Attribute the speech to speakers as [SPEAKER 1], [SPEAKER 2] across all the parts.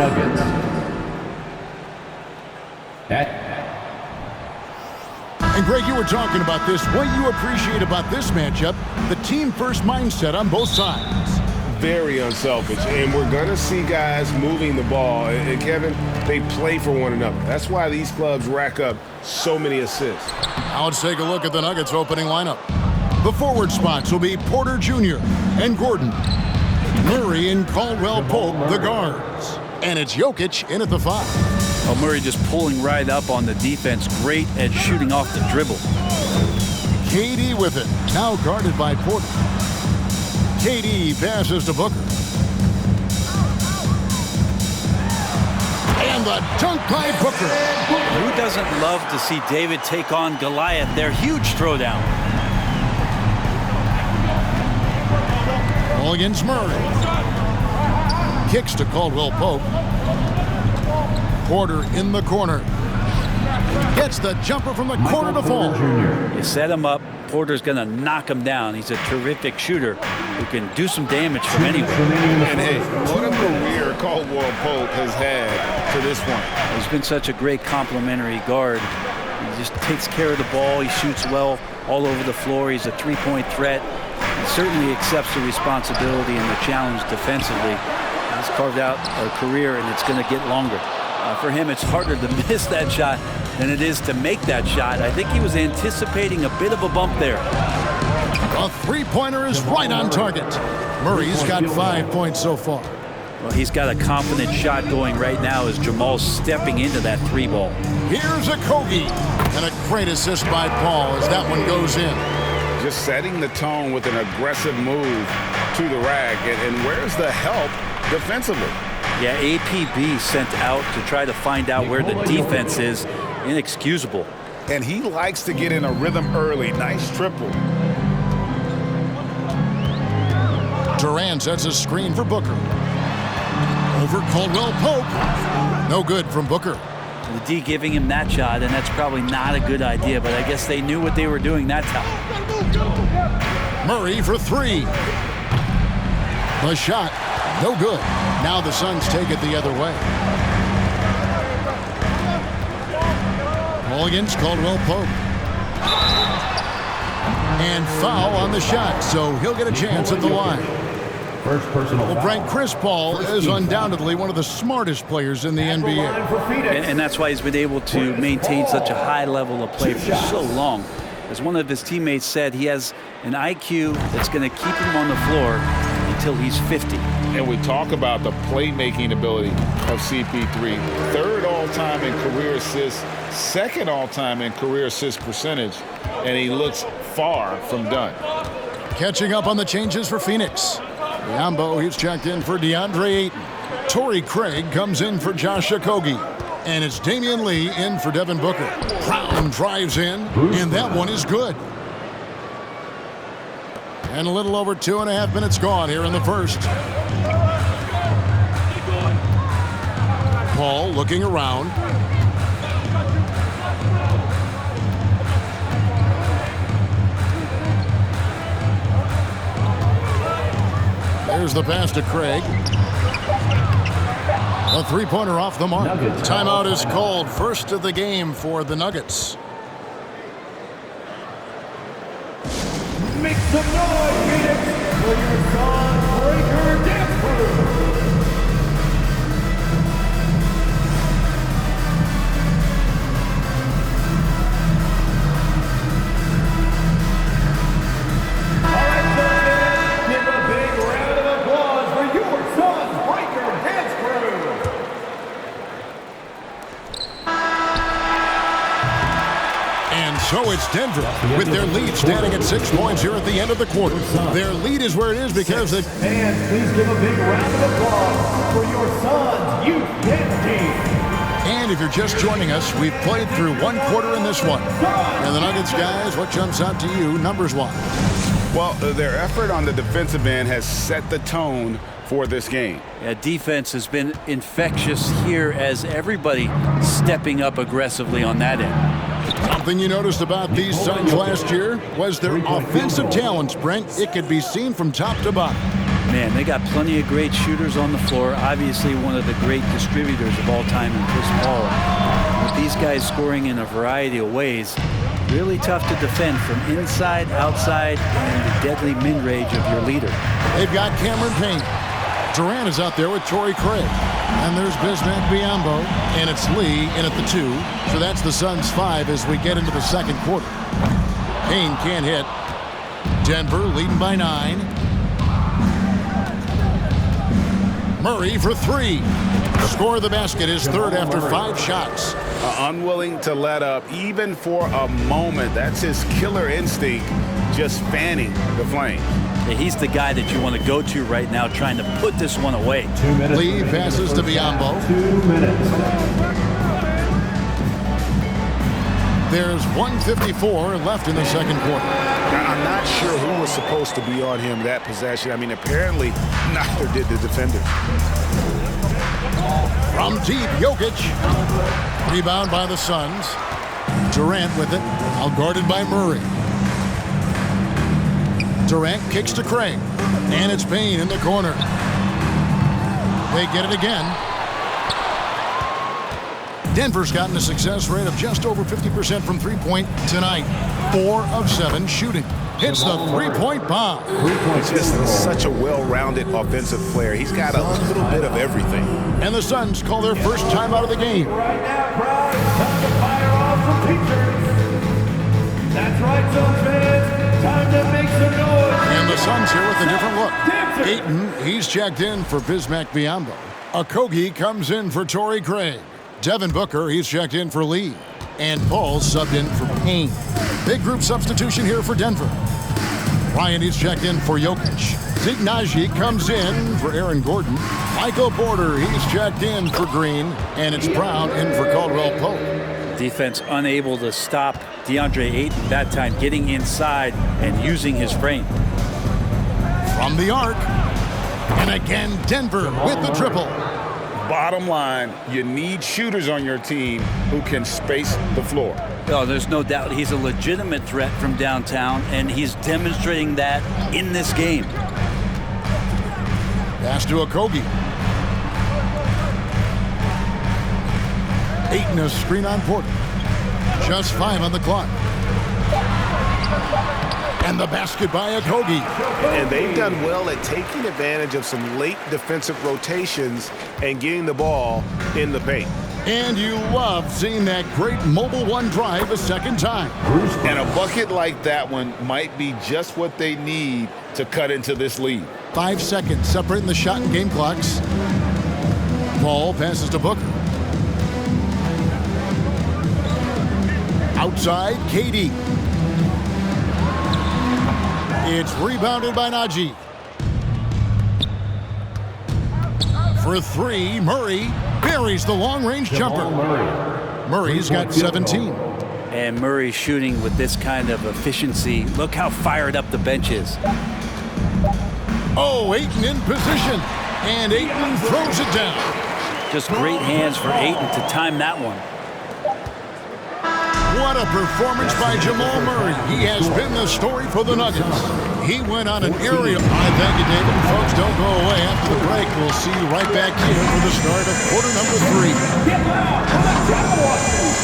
[SPEAKER 1] Nuggets.
[SPEAKER 2] And Greg, you were talking about this. What you appreciate about this matchup, the team-first mindset on both sides.
[SPEAKER 3] Very unselfish, and we're going to see guys moving the ball. And Kevin, they play for one another. That's why these clubs rack up so many assists.
[SPEAKER 2] Now let's take a look at the Nuggets opening lineup. The forward spots will be Porter Jr. and Gordon. Murray and Caldwell Pope, the guards. And it's Jokic in at the 5.
[SPEAKER 4] Oh, Murray just pulling right up on the defense. Great at shooting off the dribble.
[SPEAKER 2] KD with it. Now guarded by Porter. KD passes to Booker. And the dunk by Booker.
[SPEAKER 4] Who doesn't love to see David take on Goliath? Their huge throwdown.
[SPEAKER 2] Ball against Murray. Kicks to Caldwell Pope. Porter in the corner. Gets the jumper from the corner to fall.
[SPEAKER 4] You set him up. Porter's going to knock him down. He's a terrific shooter who can do some damage from anywhere.
[SPEAKER 3] And hey, what a career Caldwell Pope has had to this point.
[SPEAKER 4] He's been such a great complementary guard. He just takes care of the ball. He shoots well all over the floor. He's a three-point threat. He certainly accepts the responsibility and the challenge defensively. He's carved out a career, and it's going to get longer. For him, it's harder to miss that shot than it is to make that shot. I think he was anticipating a bit of a bump there.
[SPEAKER 2] A three-pointer is right on target. Murray's got 5 points so far.
[SPEAKER 4] Well, he's got a confident shot going right now as Jamal's stepping into that three ball.
[SPEAKER 2] Here's a Kogi. And a great assist by Paul as that one goes in.
[SPEAKER 3] Just setting the tone with an aggressive move to the rack. And where's the help defensively?
[SPEAKER 4] Yeah, APB sent out to try to find out where the defense is. Inexcusable.
[SPEAKER 3] And he likes to get in a rhythm early. Nice triple.
[SPEAKER 2] Durant sets a screen for Booker. Over Caldwell Pope. No good from Booker.
[SPEAKER 4] The D giving him that shot, and that's probably not a good idea, but I guess they knew what they were doing that time.
[SPEAKER 2] Murray for 3. The shot, no good. Now the Suns take it the other way. Ball against Caldwell Pope. And foul on the shot, so he'll get a chance at the line.
[SPEAKER 1] First personal
[SPEAKER 2] Well, Frank, Chris Paul is undoubtedly one of the smartest players in the NBA.
[SPEAKER 4] And that's why he's been able to maintain such a high level of play for so long. As one of his teammates said, he has an IQ that's going to keep him on the floor until he's 50.
[SPEAKER 3] And we talk about the playmaking ability of CP3. 3rd all-time in career assists, 2nd all-time in career assist percentage, and he looks far from done.
[SPEAKER 2] Catching up on the changes for Phoenix. Biombo, he's checked in for DeAndre Ayton. Torrey Craig comes in for Josh Okogie. And it's Damian Lee in for Devin Booker. Brown drives in, and that one is good. And a little over 2.5 minutes gone here in the first. Paul looking around. There's the pass to Craig. A three-pointer off the mark. Timeout is called. First of the game for the Nuggets.
[SPEAKER 1] Make some noise, Phoenix, for your Suns Breaker Dance Crew. All right, fans, give a big round of applause for your Suns Breaker Dance Crew.
[SPEAKER 2] And so it's Denver with their lead standing at 6 points here at the end of the quarter. Their lead is where it is because they...
[SPEAKER 1] And please give a big round of applause for your Suns Youth Dance Team.
[SPEAKER 2] And if you're just joining us, we've played through 1 quarter in this one. And the Nuggets guys, what jumps out to you numbers-wise?
[SPEAKER 3] Well, their effort on the defensive end has set the tone for this game.
[SPEAKER 4] Yeah, defense has been infectious here as everybody stepping up aggressively on that end.
[SPEAKER 2] Something you noticed about these Suns last year was their offensive talents, Brent. It could be seen from top to bottom.
[SPEAKER 4] Man, they got plenty of great shooters on the floor. Obviously, one of the great distributors of all time in Chris Paul. With these guys scoring in a variety of ways, really tough to defend from inside, outside, and the deadly mid-range of your leader.
[SPEAKER 2] They've got Cameron Payne. Durant is out there with Torrey Craig. And there's Bismack Biyombo, and it's Lee in at the 2. So that's the Suns' 5 as we get into the second quarter. Payne can't hit. Denver leading by 9. Murray for 3. Score of the basket is third after 5 shots.
[SPEAKER 3] Unwilling to let up even for a moment. That's his killer instinct, just fanning the flame.
[SPEAKER 4] Yeah, he's the guy that you want to go to right now, trying to put this one away.
[SPEAKER 1] 2 minutes.
[SPEAKER 2] Lee passes to Biyombo.
[SPEAKER 1] 2 minutes.
[SPEAKER 3] There's 1:54 left in the second quarter.
[SPEAKER 5] Now, I'm not sure who was supposed to be on him that possession. I mean, apparently neither did the defenders.
[SPEAKER 2] From deep, Jokic. Rebound by the Suns. Durant with it, out guarded by Murray. Durant kicks to Craig, and it's Payne in the corner. They get it again. Denver's gotten a success rate of just over 50% from three-point tonight. 4 of 7 shooting. Hits the three-point bomb.
[SPEAKER 5] He's just such a well-rounded offensive player. He's got a little bit of everything.
[SPEAKER 2] And the Suns call their first time out of the game.
[SPEAKER 1] Right now, crowd, it's time to fire off some pictures. That's right, Suns fans. Time to make some noise.
[SPEAKER 2] And the Suns here with a different look.
[SPEAKER 1] Dancer.
[SPEAKER 2] Ayton, he's checked in for Bismack Biyombo. Okogie comes in for Torrey Craig. Devin Booker, he's checked in for Lee. And Paul subbed in for Payne. Big group substitution here for Denver. Ryan, he's checked in for Jokic. Zeke Naji comes in for Aaron Gordon. Michael Porter, he's checked in for Green. And it's Brown in for Caldwell Pope.
[SPEAKER 4] Defense unable to stop DeAndre Ayton that time, getting inside and using his frame.
[SPEAKER 2] From the arc. And again, Denver with the triple.
[SPEAKER 3] Bottom line, you need shooters on your team who can space the floor.
[SPEAKER 4] Oh, there's no doubt he's a legitimate threat from downtown, and he's demonstrating that in this game.
[SPEAKER 2] Pass to Okogie. Ayton a screen on Porter. Just 5 on the clock. And the basket by Okogie.
[SPEAKER 5] And they've done well at taking advantage of some late defensive rotations and getting the ball in the paint.
[SPEAKER 2] And you love seeing that great mobile one drive a second time.
[SPEAKER 3] And a bucket like that one might be just what they need to cut into this lead.
[SPEAKER 2] 5 seconds separating the shot and game clocks. Paul passes to Booker. Outside, KD. It's rebounded by Naji. For 3, Murray buries the long-range jumper. Murray's got 17.
[SPEAKER 4] And Murray shooting with this kind of efficiency. Look how fired up the bench is.
[SPEAKER 2] Oh, Ayton in position. And Ayton throws it down.
[SPEAKER 4] Just great hands for Ayton to time that one.
[SPEAKER 2] What a performance by Jamal Murray. He has been the story for the Nuggets. He went on an aerial. Thank you, David. Folks, don't go away after the break. We'll see you right back here for the start of quarter number 3.
[SPEAKER 1] Get loud for the Cowboys.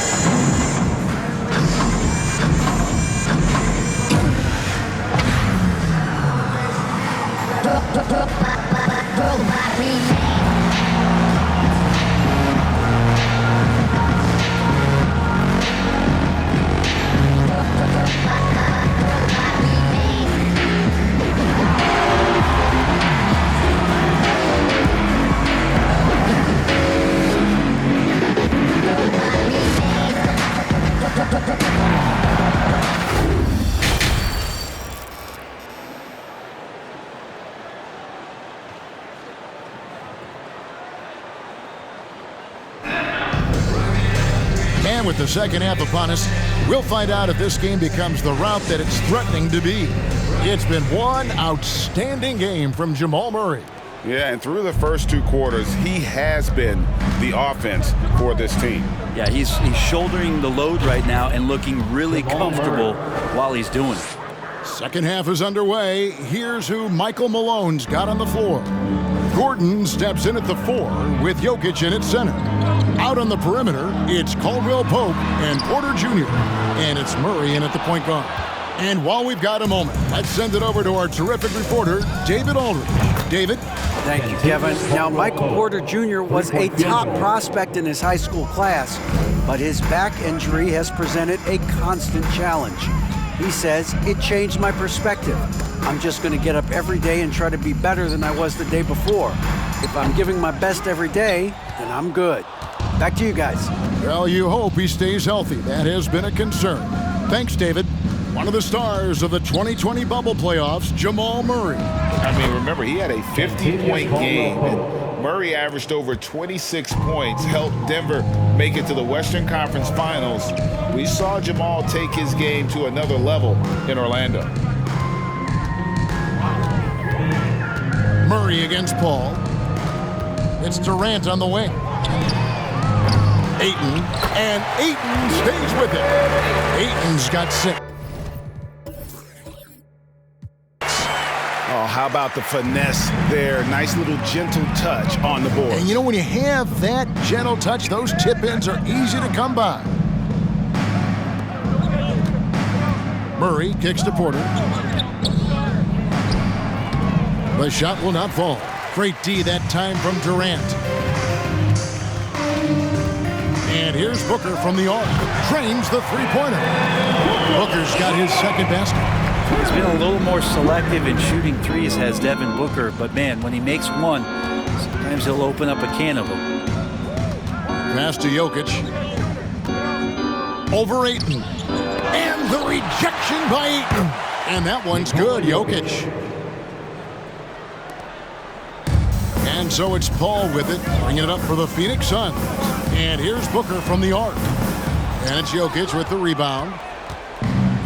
[SPEAKER 2] And with the second half upon us, we'll find out if this game becomes the route that it's threatening to be. It's been one outstanding game from Jamal Murray.
[SPEAKER 3] Yeah, and through the first 2 quarters, he has been the offense for this team.
[SPEAKER 4] Yeah, he's shouldering the load right now and looking really comfortable while he's doing it.
[SPEAKER 2] Second half is underway. Here's who Michael Malone's got on the floor. Gordon steps in at the 4 with Jokic in at center. Out on the perimeter, it's Caldwell Pope and Porter Jr. And it's Murray in at the point guard. And while we've got a moment, let's send it over to our terrific reporter, David Aldridge. David?
[SPEAKER 6] Thank you, Kevin. Now, Michael Porter Jr. was a top prospect in his high school class, but his back injury has presented a constant challenge. He says, it changed my perspective. I'm just going to get up every day and try to be better than I was the day before. If I'm giving my best every day, then I'm good. Back to you guys.
[SPEAKER 2] Well, you hope he stays healthy. That has been a concern. Thanks, David. One of the stars of the 2020 bubble playoffs, Jamal Murray.
[SPEAKER 3] I mean, remember, he had a 50-point game, and Murray averaged over 26 points, helped Denver make it to the Western Conference Finals. We saw Jamal take his game to another level in Orlando.
[SPEAKER 2] Murray against Paul. It's Durant on the wing. Ayton, and Ayton stays with it. Ayton's got 6.
[SPEAKER 5] Oh, how about the finesse there? Nice little gentle touch on the board.
[SPEAKER 2] And you know, when you have that gentle touch, those tip-ins are easy to come by. Murray kicks to Porter. The shot will not fall. Great D that time from Durant. And here's Booker from the arc. Drains the three-pointer. Booker's got his second basket.
[SPEAKER 4] He's been a little more selective in shooting threes, has Devin Booker, but man, when he makes one, sometimes he'll open up a can of them.
[SPEAKER 2] Pass to Jokic. Over Ayton. And the rejection by Ayton. And that one's good, Jokic. And so it's Paul with it, bringing it up for the Phoenix Suns. And here's Booker from the arc. And it's Jokic with the rebound.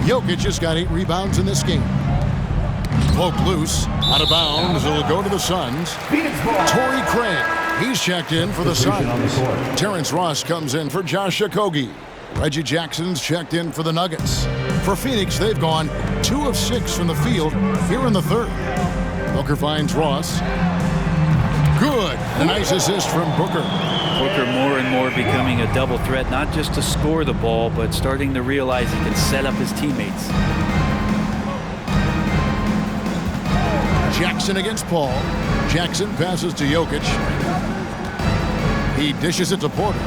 [SPEAKER 2] Jokic has got 8 rebounds in this game. Poke loose, out of bounds. It'll go to the Suns. Torrey Craig, he's checked in for the Suns. Terrence Ross comes in for Josh Okogie. Reggie Jackson's checked in for the Nuggets. For Phoenix, they've gone 2 of 6 from the field here in the third. Booker finds Ross. Good. A nice assist from Booker.
[SPEAKER 4] Booker more and more becoming a double threat, not just to score the ball, but starting to realize he can set up his teammates.
[SPEAKER 2] Jackson against Paul. Jackson passes to Jokic. He dishes it to Porter.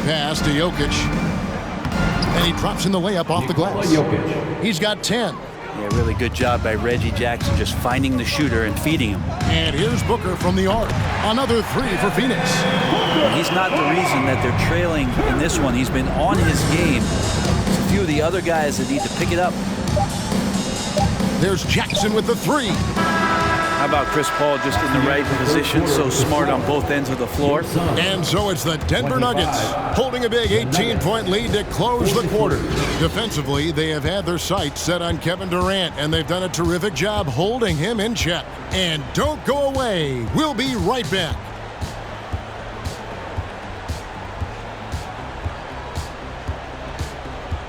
[SPEAKER 2] Pass to Jokic. And he drops in the layup off the glass. He's got 10.
[SPEAKER 4] Yeah, really good job by Reggie Jackson just finding the shooter and feeding him.
[SPEAKER 2] And here's Booker from the arc. Another 3 for Phoenix.
[SPEAKER 4] And he's not the reason that they're trailing in this one. He's been on his game. There's a few of the other guys that need to pick it up.
[SPEAKER 2] There's Jackson with the 3.
[SPEAKER 4] How about Chris Paul just in the right position, so smart on both ends of the floor?
[SPEAKER 2] And so it's the Denver Nuggets holding a big 18-point lead to close the quarter. Defensively, they have had their sights set on Kevin Durant, and they've done a terrific job holding him in check. And don't go away. We'll be right back.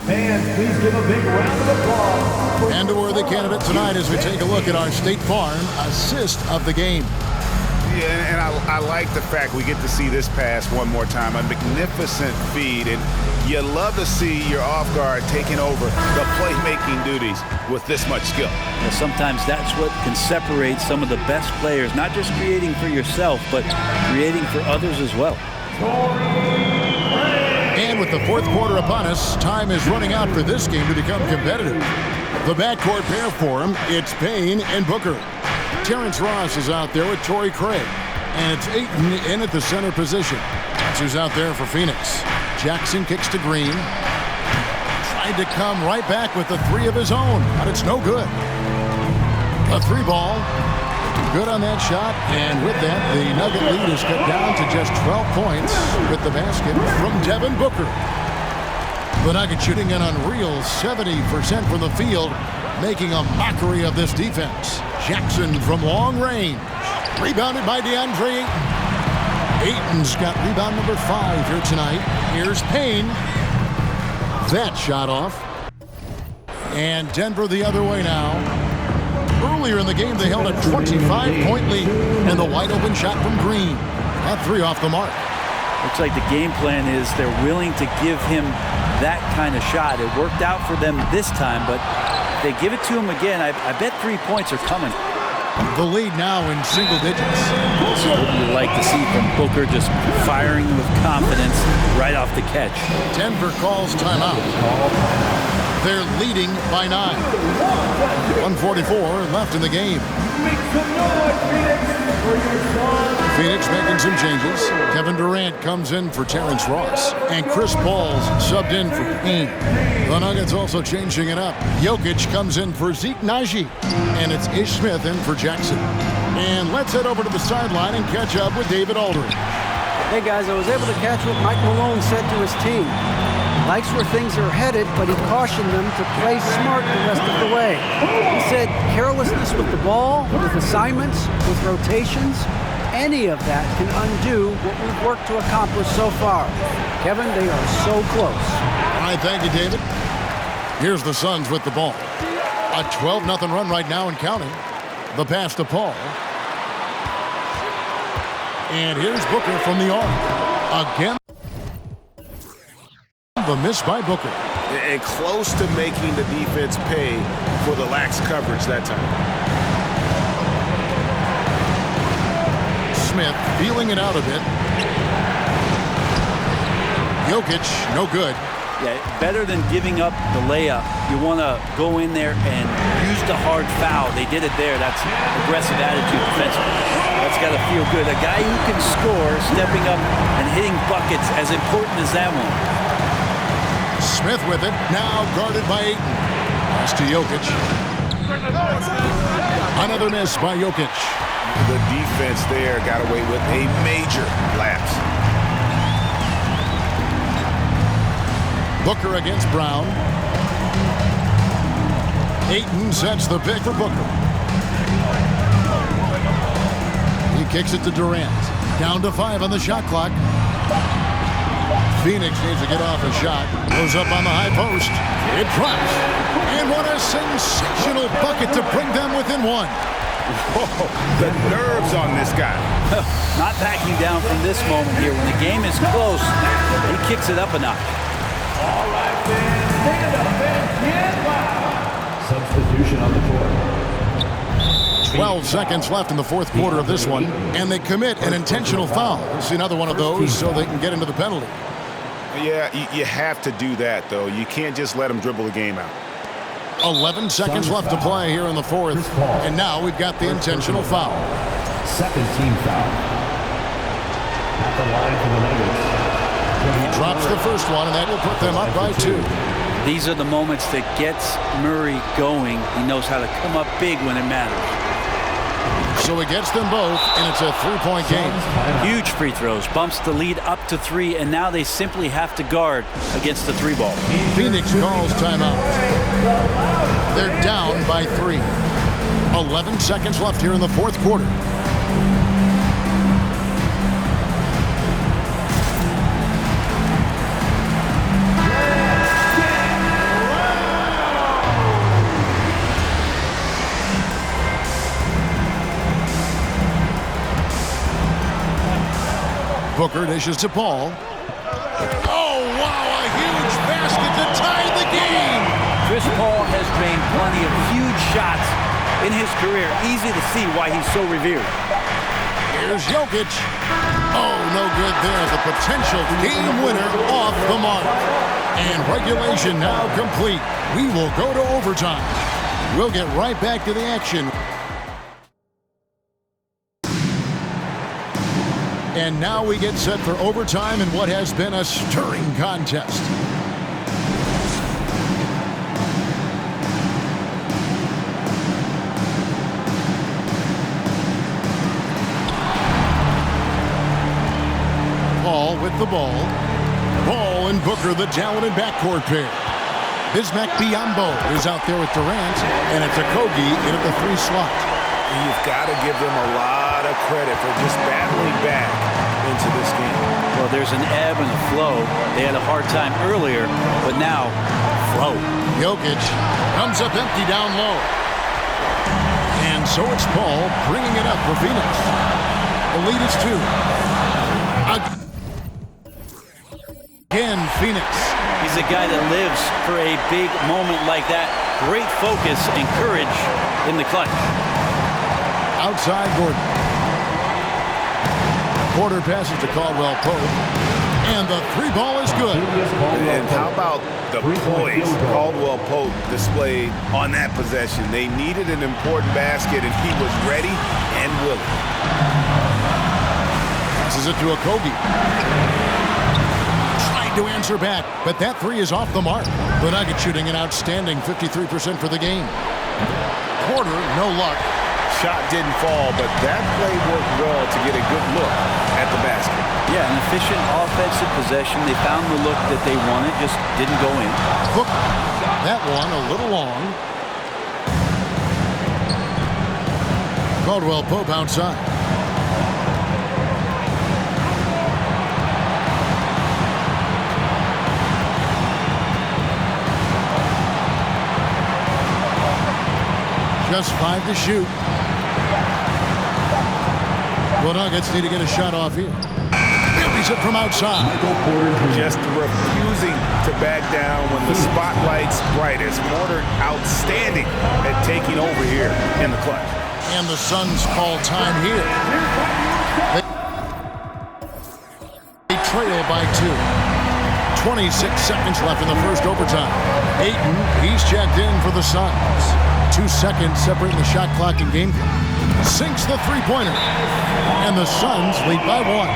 [SPEAKER 1] Fans, please give a big round of applause.
[SPEAKER 2] And a worthy candidate tonight as we take a look at our State Farm assist of the game.
[SPEAKER 5] Yeah, and I like the fact we get to see this pass one more time. A magnificent feed, and you love to see your off guard taking over the playmaking duties with this much skill.
[SPEAKER 4] Well, sometimes that's what can separate some of the best players, not just creating for yourself, but creating for others as well.
[SPEAKER 2] And with the fourth quarter upon us, time is running out for this game to become competitive. The backcourt pair for him, it's Payne and Booker. Terrence Ross is out there with Torrey Craig. And it's Ayton in at the center position. That's who's out there for Phoenix. Jackson kicks to Green. Tried to come right back with the 3 of his own, but it's no good. A 3 ball. Good on that shot, and with that, the Nugget lead is cut down to just 12 points with the basket from Devin Booker. The Nuggets shooting an unreal 70% from the field, making a mockery of this defense. Jackson from long range. Rebounded by DeAndre Ayton. Ayton's got rebound number 5 here tonight. Here's Payne. That shot off. And Denver the other way now. Earlier in the game, they held a 25-point lead. And the wide-open shot from Green. That 3 off the mark.
[SPEAKER 4] Looks like the game plan is they're willing to give him that kind of shot. It worked out for them this time, but if they give it to him again, I bet 3 points are coming.
[SPEAKER 2] The lead now in single digits.
[SPEAKER 4] This is what you like to see from Booker, just firing with confidence right off the catch.
[SPEAKER 2] Denver calls timeout. They're leading by 9. 1:44 left in the game.
[SPEAKER 1] Make some noise, Phoenix, for your son.
[SPEAKER 2] Phoenix making some changes. Kevin Durant comes in for Terrence Ross. And Chris Paul's subbed in for Payne. The Nuggets also changing it up. Jokic comes in for Zeke Naji. And it's Ish Smith in for Jackson. And let's head over to the sideline and catch up with David Aldridge.
[SPEAKER 6] Hey guys, I was able to catch what Mike Malone said to his team. Likes where things are headed, but he cautioned them to play smart the rest of the way. He said carelessness with the ball, with assignments, with rotations, any of that can undo what we've worked to accomplish so far. Kevin, they are so close.
[SPEAKER 2] All right, thank you, David. Here's the Suns with the ball. A 12-0 run right now and counting. The pass to Paul. And here's Booker from the arc. Again. The miss by Booker.
[SPEAKER 5] And close to making the defense pay for the lax coverage that time.
[SPEAKER 2] Smith feeling it out a bit. Jokic, no good.
[SPEAKER 4] Yeah, better than giving up the layup. You want to go in there and use the hard foul. They did it there. That's aggressive attitude defensively. That's got to feel good. A guy who can score, stepping up and hitting buckets, as important as that one.
[SPEAKER 2] Smith with it, now guarded by Ayton. Pass to Jokic. Another miss by Jokic.
[SPEAKER 5] The defense there got away with a major lapse.
[SPEAKER 2] Booker against Brown. Ayton sets the pick for Booker. He kicks it to Durant. Down to 5 on the shot clock. Phoenix needs to get off a shot. Goes up on the high post. It drops. And what a sensational bucket to bring them within 1.
[SPEAKER 5] Whoa, the nerves on this guy.
[SPEAKER 4] Not backing down from this moment here. When the game is close, he kicks it up a notch.
[SPEAKER 1] All right, fans, stand up and get loud. Substitution on the court.
[SPEAKER 2] 12 seconds left in the fourth quarter of this one, and they commit an intentional foul. It's another one of those so they can get into the penalty.
[SPEAKER 5] Yeah, you have to do that, though. You can't just let them dribble the game out.
[SPEAKER 2] 11 seconds left to play here in the fourth, and now we've got the intentional foul.
[SPEAKER 1] Second team foul. At the line for the Nuggets.
[SPEAKER 2] He drops the first one, and that will put them up by 2.
[SPEAKER 4] These are the moments that gets Murray going. He knows how to come up big when it matters.
[SPEAKER 2] So he gets them both, and it's a 3-point game.
[SPEAKER 4] Huge free throws, bumps the lead up to 3, and now they simply have to guard against the 3-ball.
[SPEAKER 2] Phoenix calls timeout. They're down by 3. 11 seconds left here in the fourth quarter. Booker dishes to Paul. Oh, wow, a huge basket to tie the game.
[SPEAKER 4] Chris Paul has drained plenty of huge shots in his career. Easy to see why he's so revered.
[SPEAKER 2] Here's Jokic. Oh, no good there. The potential game winner off the mark. And regulation now complete. We will go to overtime. We'll get right back to the action. And now we get set for overtime in what has been a stirring contest. Paul with the ball. Paul and Booker, the talented backcourt pair. Bismack Biyombo is out there with Durant, and it's Okogie in at the 3 slot.
[SPEAKER 5] You've got to give them a lot of credit for just battling back into this game.
[SPEAKER 4] Well, there's an ebb and a flow. They had a hard time earlier, but now flow.
[SPEAKER 2] Jokic comes up empty down low. And so it's Paul bringing it up for Phoenix. The lead is 2. Again, Phoenix.
[SPEAKER 4] He's a guy that lives for a big moment like that. Great focus and courage in the clutch.
[SPEAKER 2] Outside Gordon. Porter passes to Caldwell Pope. And the three ball is good.
[SPEAKER 5] And how about the poise Caldwell Pope displayed on that possession? They needed an important basket, and he was ready and willing.
[SPEAKER 2] Passes it to Okogie. Tried to answer back, but that three is off the mark. The Nuggets shooting an outstanding 53% for the game. Porter, no luck.
[SPEAKER 5] Shot didn't fall, but that play worked well to get a good look at the basket.
[SPEAKER 4] Yeah, an efficient offensive possession. They found the look that they wanted, just didn't go in.
[SPEAKER 2] Hook. That one a little long. Caldwell Pope outside. Just 5 to shoot. The Nuggets need to get a shot off here. He's it from outside.
[SPEAKER 5] Just refusing to back down when the spotlight's brightest. Porter outstanding at taking over here in the clutch.
[SPEAKER 2] And the Suns call time here. They trail by 2. 26 seconds left in the first overtime. Ayton, he's checked in for the Suns. 2 seconds separating the shot clock and game clock. Sinks the three-pointer. And the Suns lead by 1.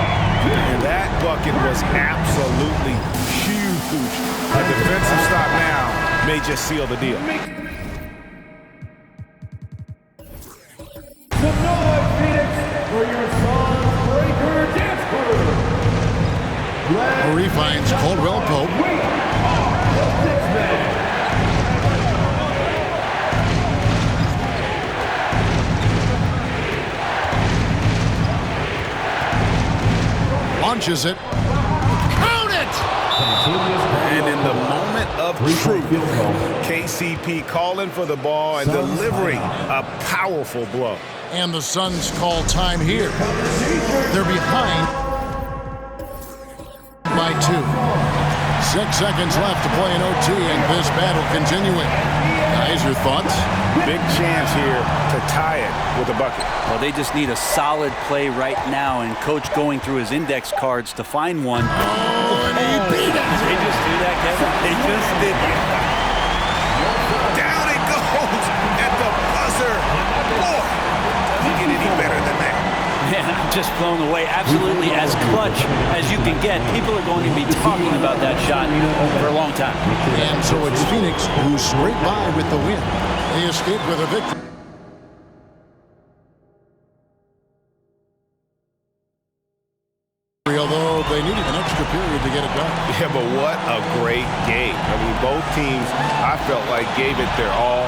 [SPEAKER 5] And that bucket was absolutely huge. A defensive stop now may just seal the deal.
[SPEAKER 1] Some noise, Phoenix, for your Suns Breaker Dance Crew.
[SPEAKER 2] Murray finds Caldwell Pope.
[SPEAKER 1] We are the six men.
[SPEAKER 2] Launches it. Count it!
[SPEAKER 5] And in the moment of truth, KCP calling for the ball and delivering a powerful blow.
[SPEAKER 2] And the Suns call time here. They're behind by 2. 6 seconds left to play in OT, and this battle continuing. Guys, your thoughts?
[SPEAKER 5] Big chance here to tie it with a bucket.
[SPEAKER 4] Well, they just need a solid play right now, and Coach going through his index cards to find one.
[SPEAKER 2] Oh, and he beat it.
[SPEAKER 4] They just do that, Kevin. They just did that.
[SPEAKER 5] Down it goes at the buzzer. Boy, you get any better than that.
[SPEAKER 4] Man, I'm just blown away. Absolutely as clutch as you can get. People are going to be talking about that shot for a long time.
[SPEAKER 2] And so it's Phoenix who scraped by with the win. They escaped with a victory. Although they needed an extra period to get it done.
[SPEAKER 5] Yeah, but what a great game. I mean, both teams, I felt like, gave it their all.